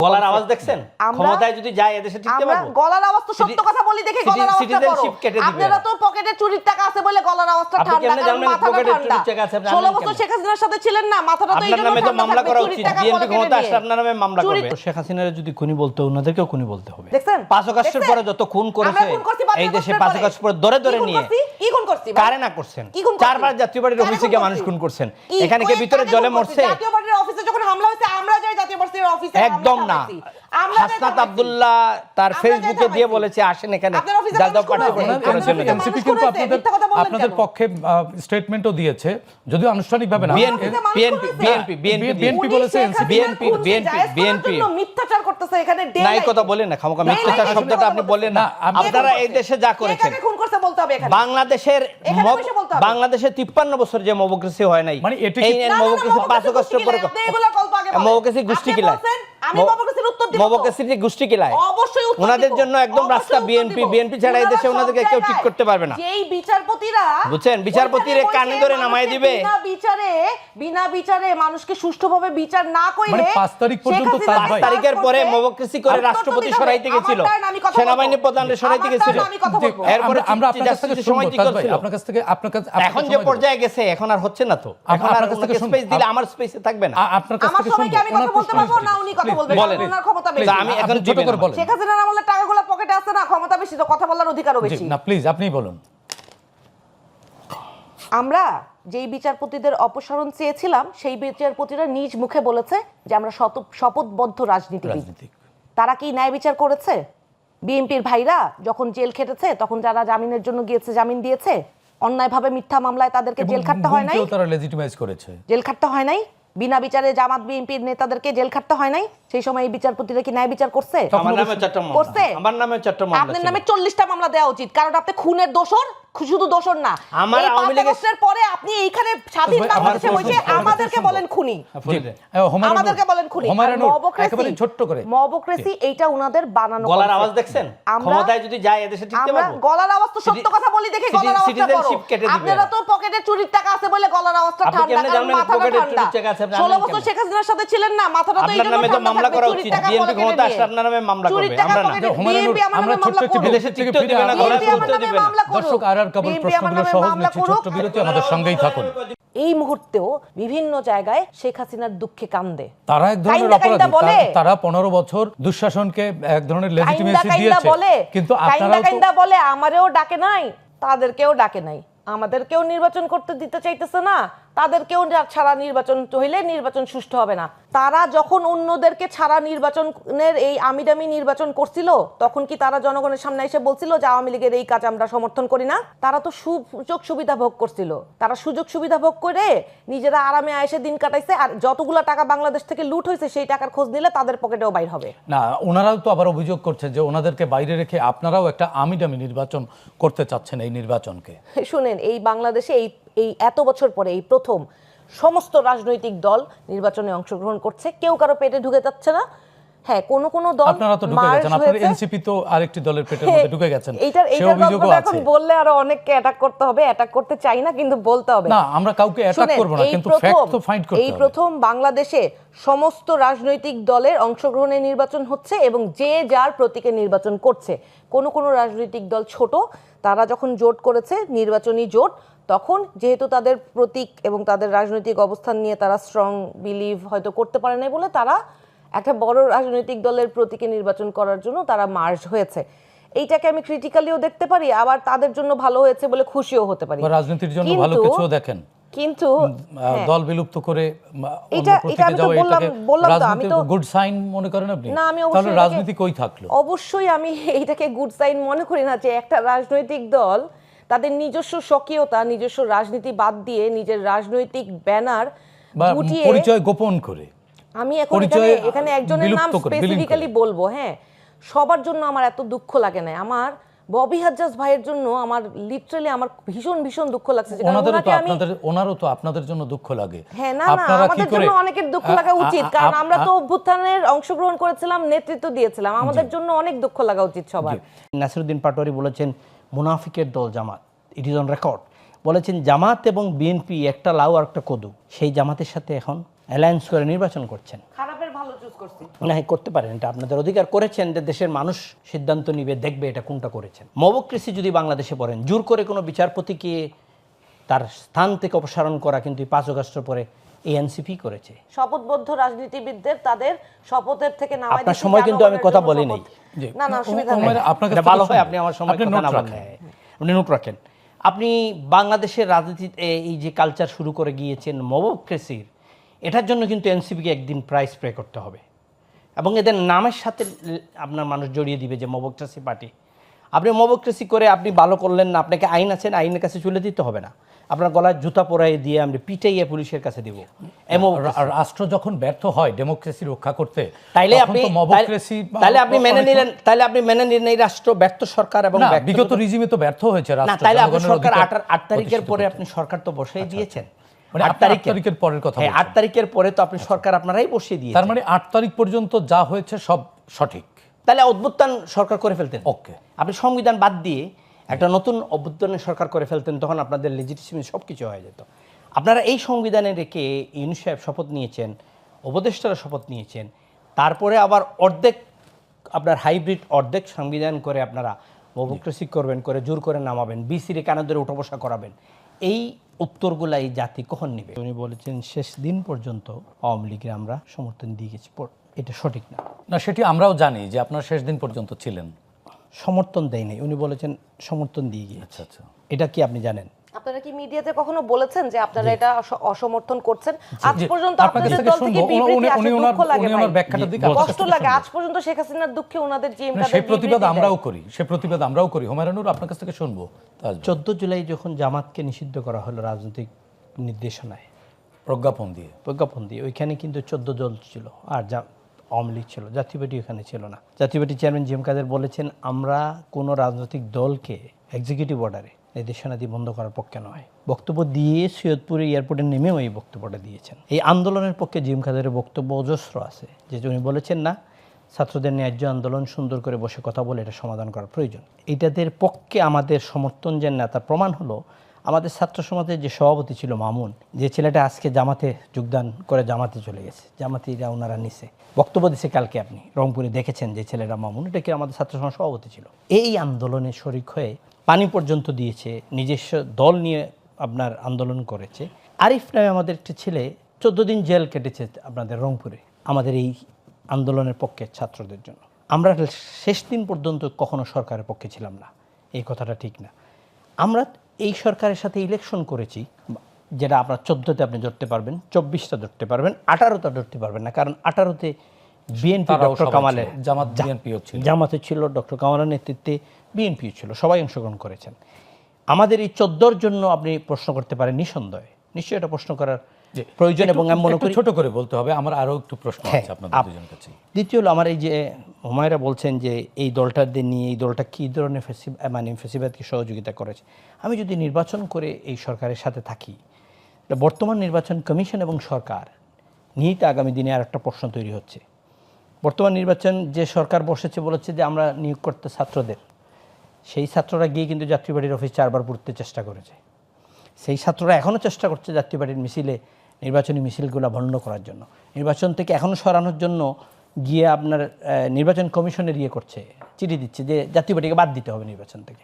গলার আওয়াজ দেখছেন? ক্ষমতায় যদি যায় এদেশে টিকতে পারবো? গলার আওয়াজ তো সত্য কথা বলি দেখে গলার আওয়াজটা বড়। আপনারা তো পকেটে চুরির টাকা আছে বলে গলার আওয়াজটা ঠান্ডা, কারণ মাথাটা ঠান্ডা। 16 বছর শেখ হাসিনার সাথে ছিলেন না, মাথাটা তো এইজন্য ঠান্ডা। মামলা করা উচিত, বিএনপি ক্ষমতা আসলে আপনার নামে মামলা করবে। শেখ হাসিনার যদি খুনি বলতে ওনাদেরকেও খুনি বলতে হবে। দেখছেন 5 আগস্টের পরে যত খুন করেছে এই দেশে 5 আগস্ট পরে ধরে ধরে নিয়ে কি খুন করছি? কারে না করছেন? 4বার জাতীয় পার্টির অফিসে গিয়ে মানুষ খুন করছেন। এখানে কে ভিতরে জলে মরছে? জাতীয় পার্টির অফিসে যখন হামলা হয়েছে আমরা যাই জাতীয় পার্টির অফিসে? একদম না। হাসনাত আব্দুল্লাহ তার ফেসবুকে দিয়ে বলেছে আসেন এখানে জাতীয় পার্টি করার জন্য। এনসিপি কিন্তু আপনাদের পক্ষে স্টেটমেন্টও দিয়েছে, যদিও আনুষ্ঠানিকভাবে না। বিএনপি বলেছে, বিএনপি মিথ্যাচার করতেছে এখানে। নাই কথা বলেন না, খামোকা মিথ্যাচার শব্দটা আপনি বললেন না। আপনারা এই দেশে যা করেছেন, খুন করতে বলতে হবে এখানে। বাংলাদেশের 53 বছর যে মবক্রেসি হয় নাই, মানে এটি এই মবক্রেসি 5 আগস্টের পরে মবক্রেসি গোষ্ঠী কিলায়, আমি মবক্রেসির উত্তর দিব। মবক্রেসির গোষ্ঠী কিলায় অবশ্যই উত্তর দিব। ওনাদের জন্য একদম রাস্তা বিএনপি ছাড়া এই দেশে ওনাদেরকে কেউ ঠিক করতে পারবে না। যেই বিচারপতিরা বুঝছেন, বিচারপতিরে কানে ধরে নামায় দিবে। বিনা বিচারে মানুষকে সুষ্ঠুভাবে বিচার না কইলে, মানে 5 তারিখ পর্যন্ত 5 তারিখের পরে মবক্রেসি করে রাষ্ট্রপতি সরাইতে গেছিল, সেনাবাহিনী প্রধানকে সরাইতে গেছিল। এরপরে আমরা আপনার কাছ থেকে শুনবো ভাই, আপনার কাছ থেকে এখন যে পর্যায়ে গেছে এখন আর হচ্ছে না তো। এখন আর ওনাকে স্পেস দিলে আমার স্পেসে থাকবে না। আপনার কাছ থেকে শুনবো। আমি কথা বলতে পারবো না, উনি কথা বলবেন, ওনার ক্ষমতা বেশি। আমি এখন ছোট করে বলেন। শেখ হাসিনার আমলে টাকাগুলো পকেটে আছে না, ক্ষমতা বেশি তো কথা বলার অধিকারও বেশি। না প্লিজ আপনি বলুন। আমরা যেই বিচারপতিদের অপসারণ চেয়েছিলাম সেই বিচারপতিরা নিজ মুখে বলেছে যে আমরা শপথবদ্ধ রাজনীতিবিদ। তারা কি ন্যায় বিচার করেছে? বিএনপির ভাইরা যখন জেল খেটেছে তখন যারা জামিনের জন্য গিয়েছে জামিন দিয়েছে, অন্যায়ভাবে মিথ্যা মামলায় তাদেরকে জেল খাটতে হয় নাই? তারা লেজিটিমাইজ করেছে, জেল খাটতে হয় নাই? বিনা বিচারে জামাত বিএনপির নেতাদেরকে জেল খাটতে হয় নাই? সেই সময় এই বিচারপতিরা কি ন্যায় বিচার করছে? আমার নামে 4টা মামলা করছে। আমার নামে 4টা মামলা। আপনার নামে 40টা মামলা দেওয়া উচিত, কারণ আপনি খুনের দোষর, শুধু দোষর না। আমার আওয়ামী লীগের পরে আপনি এইখানে স্বাধীন বাংলাদেশে বসে আমাদেরকে বলেন খুনি, আমাদেরকে বলেন খুনি। একেবারে ছোট্ট করে মবক্রেসি এইটা উনাদের বানানো। গলার আওয়াজ দেখছেন? ক্ষমতায় যদি যায় এদেশে টিকতে পারবো? গলার আওয়াজ তো সত্য কথা বলি দেখে গলার আওয়াজটা বড়। আপনারা তো পকেটে চুরির টাকা আছে বলে গলার আওয়াজটা ঠান্ডা, কারণ মাথাটা ঠান্ডা। 16 বছর শেখ হাসিনার সাথে ছিলেন না, মাথাটা তো এইজন্য ঠান্ডা। মামলা করা উচিত, বিএনপি ক্ষমতা আসলে আপনার নামে মামলা করবে। আমরা ছোট্ট একটি বিদেশে থেকে ফিরে গেলাম। দর্শক আর কেবল প্রশ্নগুলো সহজ নিচ্ছি, ছোট্ট বিরতি, আমাদের সঙ্গেই থাকুন। এই মুহূর্তেও বিভিন্ন জায়গায় শেখ হাসিনার দুঃখে কান্দে। তারা এক ধরনের অপরাধী, তারা 15 বছর দুঃশাসনকে এক ধরনের লেজিটিমেসি দিয়েছে, কিন্তু আপনারা বলে আমারেও ডাকে নাই, তাদেরকেও ডাকে নাই, আমাদেরকেও নির্বাচন করতে দিতে চাইতেছে না, তাদেরকেও ছাড়া নির্বাচন হইলে নির্বাচন সুষ্ঠু হবে না। তারা যখন অন্যদেরকে ছাড়া নির্বাচনের এই আমিডামি নির্বাচন করছিল, তখন কি তারা জনগণের সামনে এসে বলছিল যে আওয়ামী লীগের এই কাজ আমরা সমর্থন করি না? তারা তো সুযোগ সুবিধা ভোগ করছিল। তারা সুযোগ সুবিধা ভোগ করে নিজেরা আরামে আয়েসে দিন কাটাইছে, আর যতগুলো টাকা বাংলাদেশ থেকে লুট হয়েছে সেই টাকার খোঁজ নিলে তাদের পকেটেও বাইর হবে না। ওনারাও তো আবার অভিযোগ করছে যে ওনাদেরকে বাইরে রেখে আপনারাও একটা আমিডামি নির্বাচন করতে চাচ্ছেন এই নির্বাচনকে। শুনেন, এই বাংলাদেশে এই এত বছর পরে এই প্রথম সমস্ত রাজনৈতিক দল নির্বাচনে অংশগ্রহণ করছে, কেউ কারো পেটে ঢুকে যাচ্ছে না। হ্যাঁ, কোন কোন দল আপনারা তো ঢুকে গেছেন, আপনাদের এনসিপি তো আরেকটি দলের পেটের মধ্যে ঢুকে গেছেন, সেই অভিযোগও আছে। এখন বললে আরো অনেককে অ্যাটাক করতে হবে, অ্যাটাক করতে চাই না কিন্তু বলতে হবে। না, আমরা কাউকে অ্যাটাক করব না, কিন্তু ফ্যাক্ট তো ফাইন্ড করতে হবে। এই প্রথম বাংলাদেশে সমস্ত রাজনৈতিক দলের অংশগ্রহণে নির্বাচন হচ্ছে এবং যে যার প্রতীকে নির্বাচন করছে। কোন কোন রাজনৈতিক দল ছোট, তারা যখন জোট করেছে নির্বাচনী জোট, তখন যেহেতু তাদের প্রতীক এবং তাদের রাজনৈতিক অবস্থান নিয়ে তারা স্ট্রং বিলিভ হয়তো করতে পারে না বলে তারা একটা বড় রাজনৈতিক দলের প্রতীকে নির্বাচন করার জন্য তারা মার্জ হয়েছে। এইটাকে আমি ক্রিটিক্যালিও দেখতে পারি, আবার তাদের জন্য ভালো হয়েছে বলে খুশিও হতে পারি। রাজনীতির জন্য ভালো কিছু দেখেন, কিন্তু দল বিলুপ্ত করে এটা আমি তো বললাম তো, আমি তো গুড সাইন মনে করেন আপনি? না, আমি তাহলে রাজনীতি কই থাকলো? অবশ্যই আমি এইটাকে গুড সাইন মনে করি না যে একটা রাজনৈতিক দল তাদের নিজস্ব স্বকীয়তা, নিজস্ব রাজনীতি বাদ দিয়ে নিজের রাজনৈতিক ব্যানার গুটিয়ে পরিচয় গোপন করে। আমি এখন এখানে একজনের নাম স্পেসিফিক্যালি বলবো। হ্যাঁ, সবার জন্য আমার এত দুঃখ লাগে না। আমার ববি হাজ্জাজ ভাইয়ের জন্য আমার লিটারালি আমার ভীষণ ভীষণ দুঃখ লাগছে। ওনারও তো আপনাদের জন্য দুঃখ লাগে। হ্যাঁ, না না, আমাদের জন্য অনেকের দুঃখ লাগা উচিত, কারণ আমরা তো অভ্যুত্থানের অংশগ্রহণ করেছিলাম, নেতৃত্ব দিয়েছিলাম, আমাদের জন্য অনেক দুঃখ লাগা উচিত সবার। নাসিরউদ্দিন পাটোয়ারি বলেছেন মুনাফিকের দল জামাত, ইট ইজ অন রেকর্ড। বলেছেন জামাত এবং বিএনপি একটা লাউ আর একটা কদু, সেই জামাতের সাথে এখন অ্যালায়েন্স করে নির্বাচন করছেন। খারাপের ভালো চুজ করছি। না, করতে পারেন, এটা আপনাদের অধিকার, করেছেন যে দেশের মানুষ সিদ্ধান্ত নিবে, দেখবে এটা কোনটা করেছেন। মবক্রেসি যদি বাংলাদেশে পড়েন, জোর করে কোনো বিচারপতিকে তার স্থান থেকে অপসারণ করা কিন্তু 5 আগস্টের পরে এনসিপি করেছে। শপথবদ্ধ রাজনীতিবিদদের তাদের শপথের থেকে নামাই আপনার সময় কিন্তু আমি কথা বলি নাই। না না, অসুবিধা নেই, আপনার ভালো হয় আপনি আমার সময় কথা না বলেন, আপনি নোট রাখেন। আপনি বাংলাদেশের রাজনীতিতে এই যে কালচার শুরু করে গিয়েছেন মবক্রেসির, এটার জন্য কিন্তু এনসিপিকে একদিন প্রাইস পে করতে হবে এবং এদের নামের সাথে আপনার মানুষ জড়িয়ে দিবে যে মবক্রেসি পার্টি। আপনি মবক্রেসি করে আপনি ভালো করলেন না, আপনাকে আইন আছেন, আইনের কাছে চলে দিতে হবে না, আপনার গলায় জুতা পরাই দিয়ে আমরা পিটাইয়ে পুলিশের কাছে দিব। রাষ্ট্র যখন ব্যর্থ হয় ডেমোক্রেসি রক্ষা করতে, তাইলে আপনি মেনে নিলেন, এই রাষ্ট্র ব্যর্থ সরকার এবং বিগত রিজিমে তো ব্যর্থ হয়েছে রাষ্ট্র। তাইলে আপনি সরকার 8 তারিখের পরে আপনি সরকার তো বসেই দিয়েছেন। 8 তারিখের পরের কথা, 8 তারিখের পরে তো আপনি সরকার আপনারাই বসিয়ে দিয়েছেন। তার মানে 8 তারিখ পর্যন্ত যা হয়েছে সব সঠিক। তাহলে অভ্যুত্থান সরকার করে ফেলতেন। ওকে, আপনি সংবিধান বাদ দিয়ে একটা নতুন অভ্যুত্থানের সরকার করে ফেলতেন, তখন আপনাদের লেজিটিমেসি সব কিছু হয়ে যেত। আপনারা এই সংবিধানে রেখে ইউনূস সাহেব শপথ নিয়েছেন, উপদেষ্টারা শপথ নিয়েছেন, তারপরে আবার অর্ধেক আপনার হাইব্রিড অর্ধেক সংবিধান করে আপনারা মবক্রেসি করবেন, করে জোর করে নামাবেন, বিসির কানে ধরে উঠা বসা করাবেন। এই উত্তরগুলা এই জাতি কখন নেবে? উনি বলেছেন শেষ দিন পর্যন্ত আওয়ামী লীগের আমরা সমর্থন দিয়ে গেছি, এটা সঠিক না। না, সেটি আমরাও জানি যে আপনারা শেষ দিন পর্যন্ত ছিলেন, সমর্থন দেয় নাই, উনি বলেছেন সমর্থন দিয়ে গিয়ে। আচ্ছা আচ্ছা, এটা কি আপনি জানেন? আপনারা কি মিডিয়াতে কখনো বলেছেন যে আপনারা এটা অসমর্থন করছেন? আজ পর্যন্ত আপনাদের দল থেকে বিবৃতি আসে, দুঃখ লাগে ভাই, কষ্ট লাগে। আজ পর্যন্ত শেখ হাসিনার দুঃখে ওনাদের জিএম কাদের সেই প্রতিবাদ আমরাও করি। হুমায়ুনুর আপনার কাছ থেকে শুনবো। 14 জুলাই যখন জামাতকে নিষিদ্ধ করা হলো রাজনৈতিক নির্দেশনায়, প্রজ্ঞাপন দিয়ে, ওইখানে কিন্তু 14 দল ছিল, আর আওয়ামী লীগ ছিল, জাতীয় পার্টি ওখানে ছিল না। জাতীয় পার্টি চেয়ারম্যান জিএম কাদের বলেছেন, আমরা কোনো রাজনৈতিক দলকে এক্সিকিউটিভ অর্ডারে নির্দেশনা দিয়ে বন্ধ করার পক্ষে নয়। বক্তব্য দিয়ে সৈয়দপুরে এয়ারপোর্টে নেমেও এই বক্তব্যটা দিয়েছেন। এই আন্দোলনের পক্ষে জিএম কাদের বক্তব্য অজস্র আছে, যে উনি বলেছেন না, ছাত্রদের ন্যায্য আন্দোলন সুন্দর করে বসে কথা বলে এটা সমাধান করার প্রয়োজন। এইটাদের পক্ষে আমাদের সমর্থন যে না, তার প্রমাণ হলো আমাদের ছাত্র সমাজের যে সভাপতি ছিল মামুন, যে ছেলেটা আজকে জামাতে যোগদান করে জামাতে চলে গেছে, জামাতিরা ওনারা নিছে, বক্তব্য দিছে কালকে, আপনি রংপুরে দেখেছেন যে ছেলেটা মামুন, এটা কি আমাদের ছাত্র সমাজ সভাপতি ছিল। এই আন্দোলনে শরিক হয়ে পানি পর্যন্ত দিয়েছে, নিজস্ব দল নিয়ে আপনার আন্দোলন করেছে। আরিফ নামে আমাদের একটি ছেলে 14 দিন জেল কেটেছে আপনাদের রংপুরে, আমাদের এই আন্দোলনের পক্ষে ছাত্রদের জন্য। আমরা শেষ দিন পর্যন্ত কখনো সরকারের পক্ষে ছিলাম না, এই কথাটা ঠিক না। আমরা এই সরকারের সাথে ইলেকশন করেছি, যেটা আপনার 14তে আপনি ধরতে পারবেন, 24টা ধরতে পারবেন, 18টা ধরতে পারবেন না, কারণ 18তে বিএনপি ডক্টর কামালের জামাতে ছিল, ডক্টর কামালের নেতৃত্বে বিএনপি ছিল, সবাই অংশগ্রহণ করেছেন। আমাদের এই 14র জন্য আপনি প্রশ্ন করতে পারেন, নিশ্চয়ই এটা প্রশ্ন করার প্রয়োজন, এবং আমি মনে করি ছোট করে বলতে হবে। আমার আরো একটু প্রশ্ন আছে আপনাদের দুজনের কাছে। দ্বিতীয় হলো, আমার এই যে হুমায়রা বলছেন যে এই দলটাদের নিয়ে এই দলটা কী ধরনের ফেসিবাদকে সহযোগিতা করেছে। আমি যদি নির্বাচন করে এই সরকারের সাথে থাকি, বর্তমান নির্বাচন কমিশন এবং সরকার নিয়েই তো আগামী দিনে আর একটা প্রশ্ন তৈরি হচ্ছে। বর্তমান নির্বাচন যে সরকার বসেছে, বলেছে যে আমরা নিয়োগ করতে ছাত্রদের, সেই ছাত্ররা গিয়ে কিন্তু জাতীয় পার্টির অফিস 4 বার পুড়তে চেষ্টা করেছে। সেই ছাত্ররা এখনও চেষ্টা করছে জাতীয় পার্টির মিছিলে, নির্বাচনী মিছিলগুলো বন্ধ করার জন্য, নির্বাচন থেকে এখনও সরানোর জন্য গিয়ে আপনার নির্বাচন কমিশনের করছে, চিঠি দিচ্ছে যে জাতীয় পার্টিকে বাদ দিতে হবে নির্বাচন থেকে।